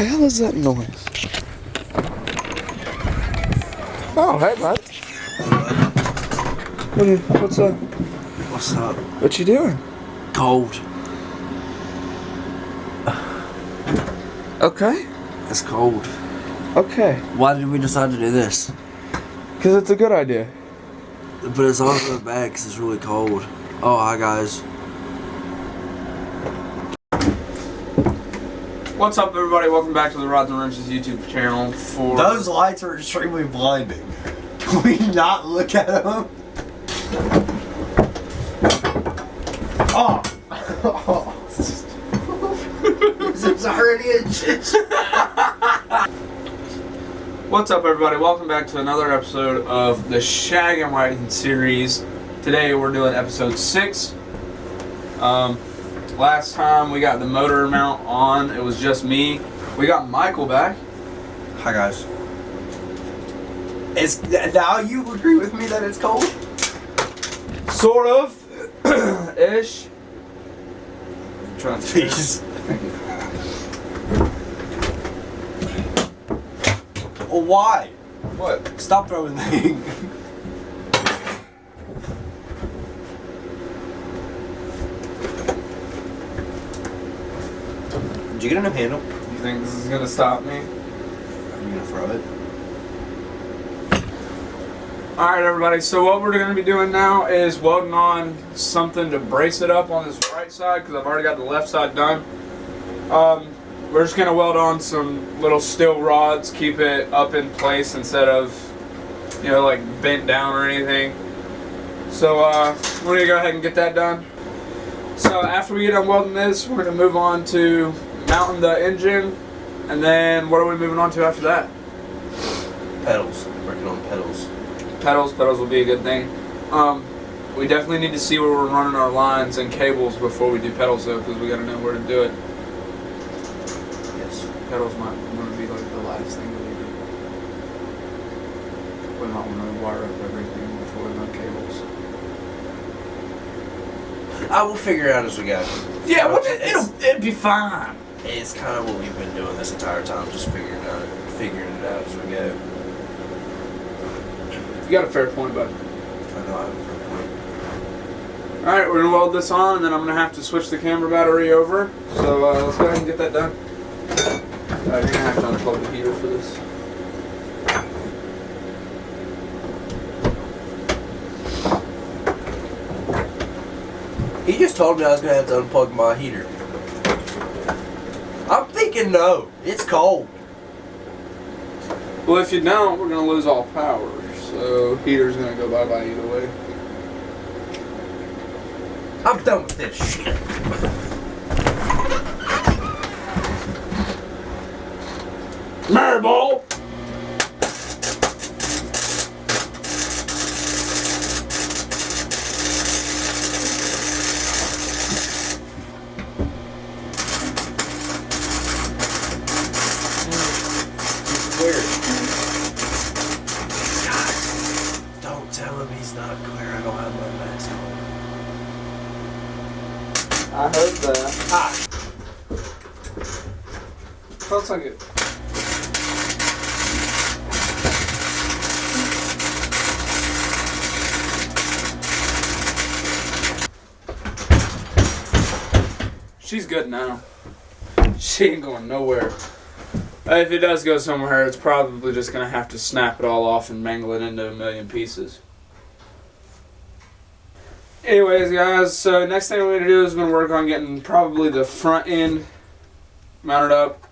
the hell is that noise? Oh, hey, bud. What's up? What's up? What you doing? Cold. Okay. It's cold. Okay. Why did we decide to do this? Because it's a good idea. But it's also bad because it's really cold. Oh, hi guys. What's up, everybody? Welcome back to the Rods and Wrenches YouTube channel. Those lights are extremely blinding. Can we not look at them? Oh! There's already a shit. What's up, everybody? Welcome back to another episode of the Shag and Whiting series. Today we're doing episode 6. Last time we got the motor mount on, it was just me. We got Michael back. Hi guys. Now you agree with me that it's cold? Sort of. Ish. I'm trying to please. Well, why? What? Stop throwing things. Did you get a new handle? You think this is gonna stop me? Are you gonna throw it? Alright, everybody, so what we're going to be doing now is welding on something to brace it up on this right side because I've already got the left side done. We're just going to weld on some little steel rods, keep it up in place instead of, you know, like bent down or anything. So we're going to go ahead and get that done. So after we get done welding this, we're going to move on to mounting the engine, and then what are we moving on to after that? Pedals. Working on pedals. Pedals will be a good thing. We definitely need to see where we're running our lines and cables before we do pedals though, because we got to know where to do it. Yes. Pedals might want to be like the last thing that we do. We might want to wire up everything before we run cables. I will figure it out as we go. Yeah, well, it'll be fine. It's kind of what we've been doing this entire time, just figuring it out as we go. You got a fair point, bud. I know I have a fair point. Alright, we're going to weld this on, and then I'm going to have to switch the camera battery over. So let's go ahead and get that done. You're going to have to unplug the heater for this. He just told me I was going to have to unplug my heater. I'm thinking no, it's cold. Well, if you don't, we're going to lose all power. So heater's going to go bye-bye either way. I'm done with this shit. Maribel! Don't tell him he's not clear. I don't have my mask on. I heard that. Ah! Sounds like it. She's good now. She ain't going nowhere. If it does go somewhere, it's probably just going to have to snap it all off and mangle it into a million pieces. Anyways, guys, so next thing we're going to do is we're going to work on getting probably the front end mounted up.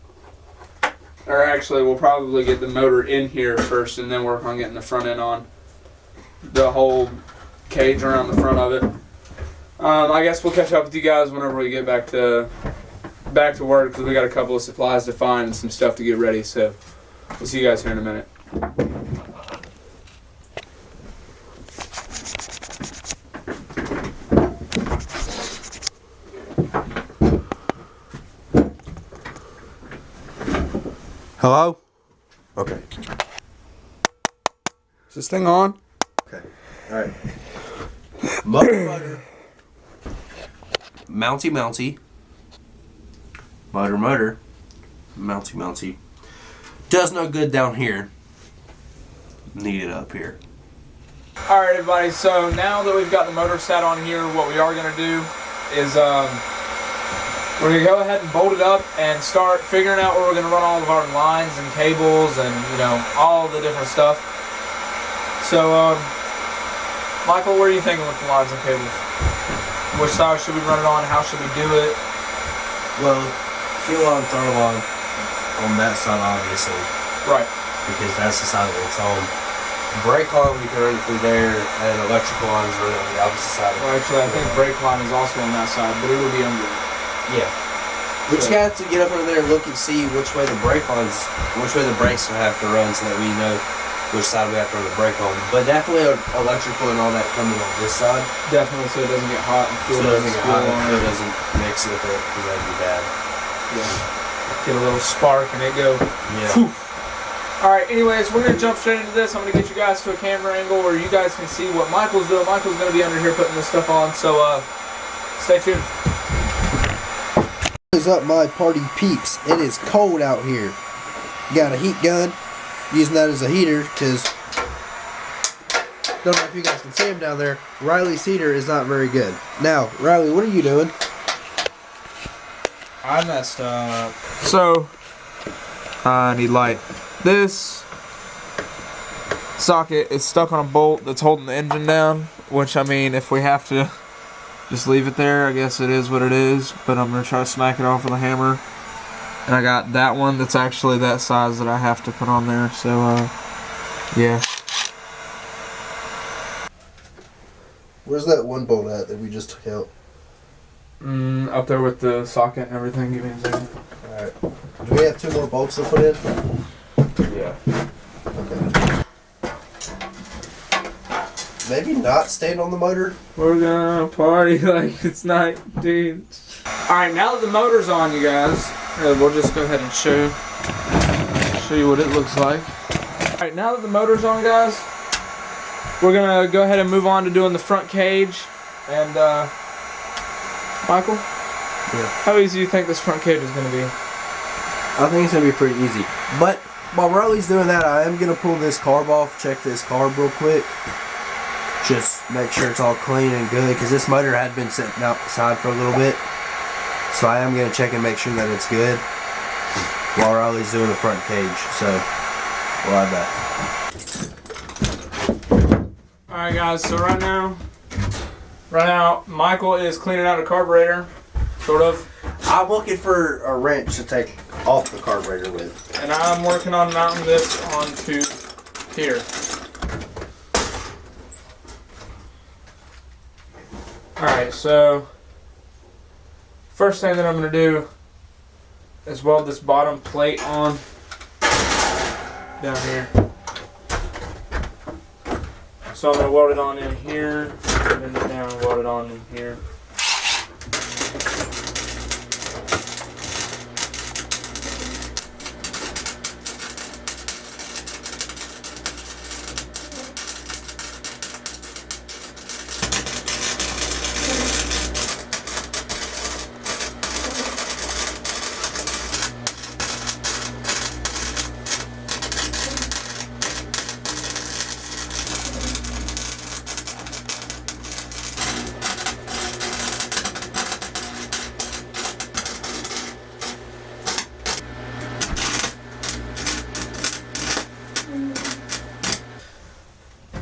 Or actually, we'll probably get the motor in here first and then work on getting the front end on. The whole cage around the front of it. I guess we'll catch up with you guys whenever we get back to work because we got a couple of supplies to find and some stuff to get ready. So we'll see you guys here in a minute. Hello? Okay. Is this thing on? Okay. Alright. Motor. Mounty. Motor. mounty. Does no good down here. Need it up here. Alright everybody, so now that we've got the motor set on here, what we are going to do is we're going to go ahead and bolt it up and start figuring out where we're going to run all of our lines and cables and, you know, all the different stuff. So, Michael, where are you thinking with the lines and cables? Which side should we run it on? How should we do it? Well, fuel on, throttle on that side, obviously. Right. Because that's the side that it's on. Brake line, we can run it through there, and electrical line is running on the opposite side. Well, actually, I think brake line is also on that side, but it will be under it. Yeah. We just have to get up under there and look and see which way the brakes gonna have to run, so that we know which side we have to run the brake on. But definitely electrical and all that coming on this side. Definitely, so it doesn't get hot and fuel doesn't get hot and fuel doesn't mix with it, because that'd be bad. Yeah. Get a little spark and it go. Yeah. Whew. Alright, anyways, we're going to jump straight into this. I'm going to get you guys to a camera angle where you guys can see what Michael's doing. Michael's going to be under here putting this stuff on, so stay tuned. What is up, my party peeps? It is cold out here. Got a heat gun, using that as a heater, because don't know if you guys can see him down there. Riley's heater is not very good. Now, Riley, what are you doing? I messed up. So, I need light. This socket is stuck on a bolt that's holding the engine down, which, I mean, if we have to just leave it there, I guess it is what it is, but I'm going to try to smack it off with a hammer. And I got that one that's actually that size that I have to put on there, so, yeah. Where's that one bolt at that we just took out? Up there with the socket and everything. Give me a second. Alright. Do we have 2 more bolts to put in? Yeah. Okay. Maybe not stand on the motor? We're gonna party like it's 19. Alright, now that the motor's on, you guys, we'll just go ahead and show you what it looks like. Alright, now that the motor's on, guys, we're gonna go ahead and move on to doing the front cage. And, Michael? Yeah. How easy do you think this front cage is gonna be? I think it's going to be pretty easy. But while Riley's doing that, I am going to pull this carb off, check this carb real quick. Just make sure it's all clean and good, because this motor had been sitting outside for a little bit. So I am going to check and make sure that it's good while Riley's doing the front cage. So we'll have that. Alright guys, so right now Michael is cleaning out a carburetor, sort of. I'm looking for a wrench to take off the carburetor with. And I'm working on mounting this onto here. Alright, so first thing that I'm going to do is weld this bottom plate on down here. So I'm going to weld it on in here, and then down and weld it on in here.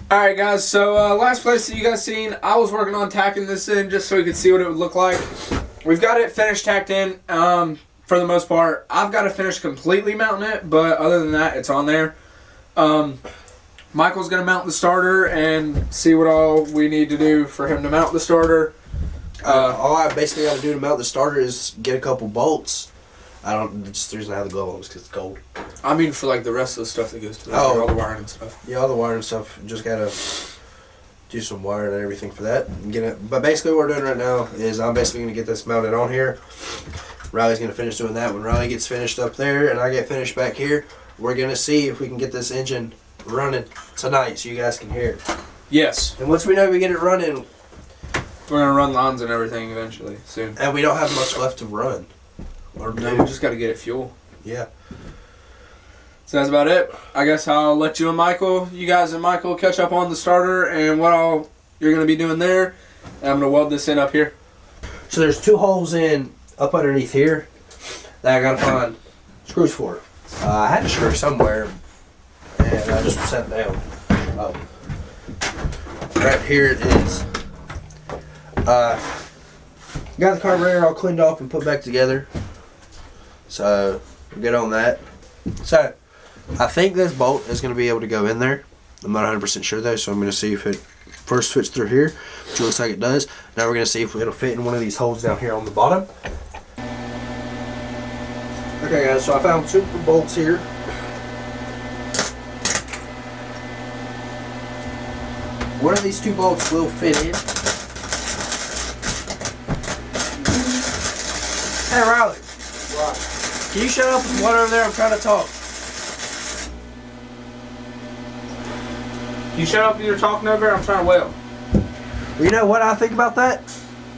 Alright guys, so last place that you guys seen, I was working on tacking this in just so we could see what it would look like. We've got it finished tacked in for the most part. I've got to finish completely mounting it, but other than that, it's on there. Michael's going to mount the starter and see what all we need to do for him to mount the starter. All I basically got to do to mount the starter is get a couple bolts. Just the reason I have the glove on is because it's cold. I mean for like the rest of the stuff that goes to that, all the wiring and stuff. Yeah, all the wiring and stuff. Just gotta do some wiring and everything for that. And get it. But basically what we're doing right now is I'm basically going to get this mounted on here. Riley's going to finish doing that. When Riley gets finished up there and I get finished back here, we're going to see if we can get this engine running tonight so you guys can hear it. Yes. And once we know we get it running, we're going to run lines and everything eventually, soon. And we don't have much left to run. No, we just got to get it fuel. Yeah. So that's about it. I guess I'll let you guys and Michael catch up on the starter and what all you're going to be doing there. And I'm going to weld this in up here. So there's 2 holes in up underneath here that I gotta find screws for. I had a screw somewhere and I just set it down. Oh. Right here it is. Got the carburetor all cleaned off and put back together. So we'll get on that. So I think this bolt is going to be able to go in there. I'm not 100% sure though, so I'm going to see if it first fits through here, which looks like it does. Now we're going to see if it'll fit in one of these holes down here on the bottom. Okay guys, so I found 2 bolts here. One of these 2 bolts will fit in. Hey Riley. What? Can you shut up with one over there? I'm trying to talk. You shut up, you're talking over, I'm trying to weld. Well, you know what I think about that?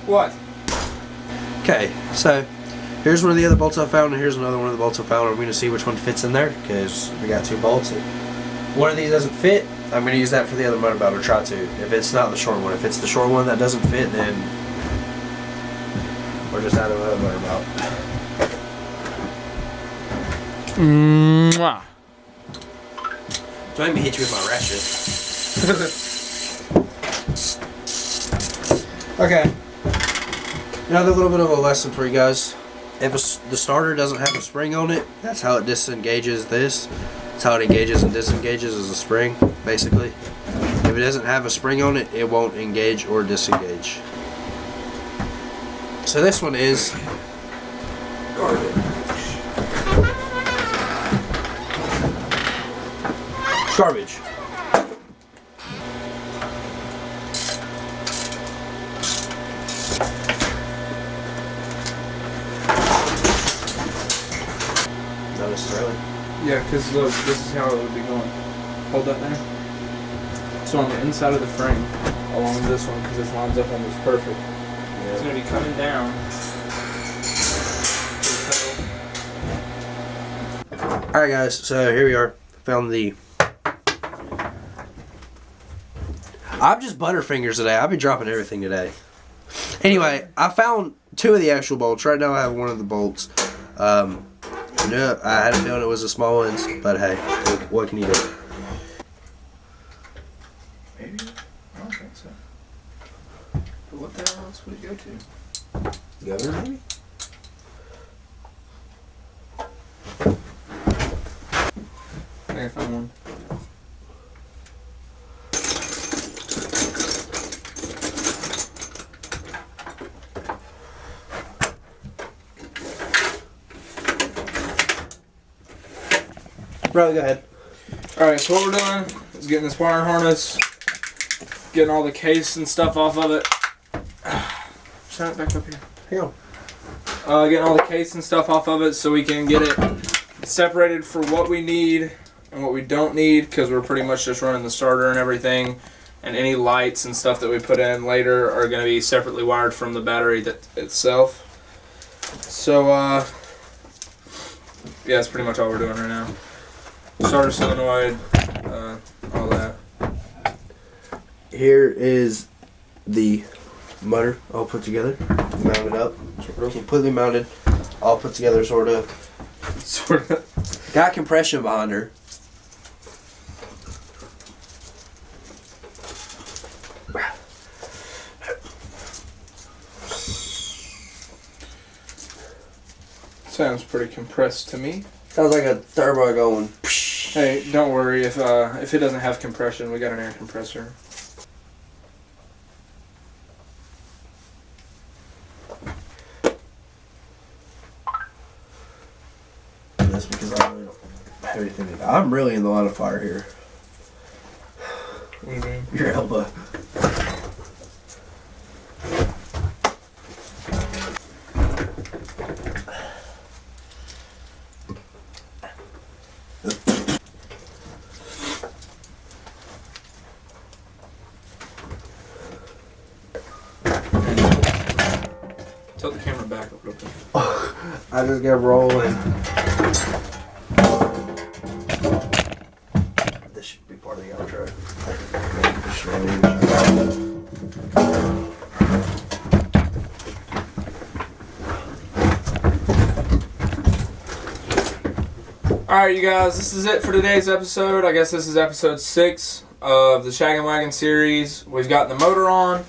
What? Okay, so here's one of the other bolts I found, and here's another one of the bolts I found. I'm going to see which one fits in there, because we got 2 bolts. If one of these doesn't fit, I'm going to use that for the other motor belt, or try to. If it's not the short one. If it's the short one that doesn't fit, then we're just out of another motor belt. Mwah. Don't make me hit you with my ratchet. Okay. Another little bit of a lesson for you guys. If the starter doesn't have a spring on it, that's how it disengages this. That's how it engages and disengages, is a spring, basically. If it doesn't have a spring on it, it won't engage or disengage. So this one is garbage. Garbage. Not necessarily. Yeah, because look, this is how it would be going. Hold that there. So on the inside of the frame, along this one, because this lines up almost perfect, it's going to be coming down. Alright guys, so here we are. Found the... I'm just butterfingers today. I've been dropping everything today. Anyway, I found 2 of the actual bolts. Right now I have one of the bolts. No, I had a feeling it was the small ones, but hey, what can you do? Maybe? I don't think so. But what the hell else would it go to? Governor, maybe? I think I found one. Riley, go ahead. Alright, so what we're doing is getting this wire harness, getting all the case and stuff off of it. Shut it back up here. Here. Getting all the case and stuff off of it so we can get it separated for what we need and what we don't need, because we're pretty much just running the starter and everything, and any lights and stuff that we put in later are going to be separately wired from the battery itself. So yeah, that's pretty much all we're doing right now. Starter solenoid, all that. Here is the motor all put together, mounted up, completely mounted, all put together, sort of. Sort of. Got compression behind her. Sounds pretty compressed to me. Sounds like a turbo going. Hey, don't worry if it doesn't have compression, we got an air compressor. That's because I really don't have anything to do. I'm really in the line of fire here. What do you mean? Your elbow. Tilt the camera back a little bit. I just get rolling. This should be part of the outro. Alright, you guys, this is it for today's episode. I guess this is episode 6 of the Shag and Wagon series. We've got the motor on.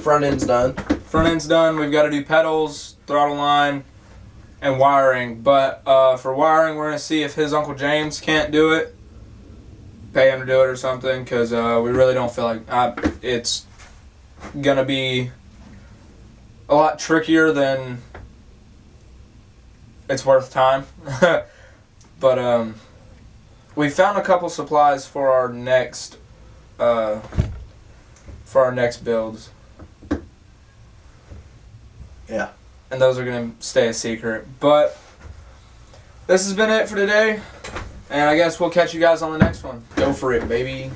Front end's done. Front end's done. We've got to do pedals, throttle line, and wiring. But for wiring, we're going to see if his Uncle James can't do it. Pay him to do it or something, because we really don't feel like it's going to be a lot trickier than it's worth time. But we found a couple supplies for our next builds. Yeah. And those are going to stay a secret. But this has been it for today. And I guess we'll catch you guys on the next one. Go for it, baby.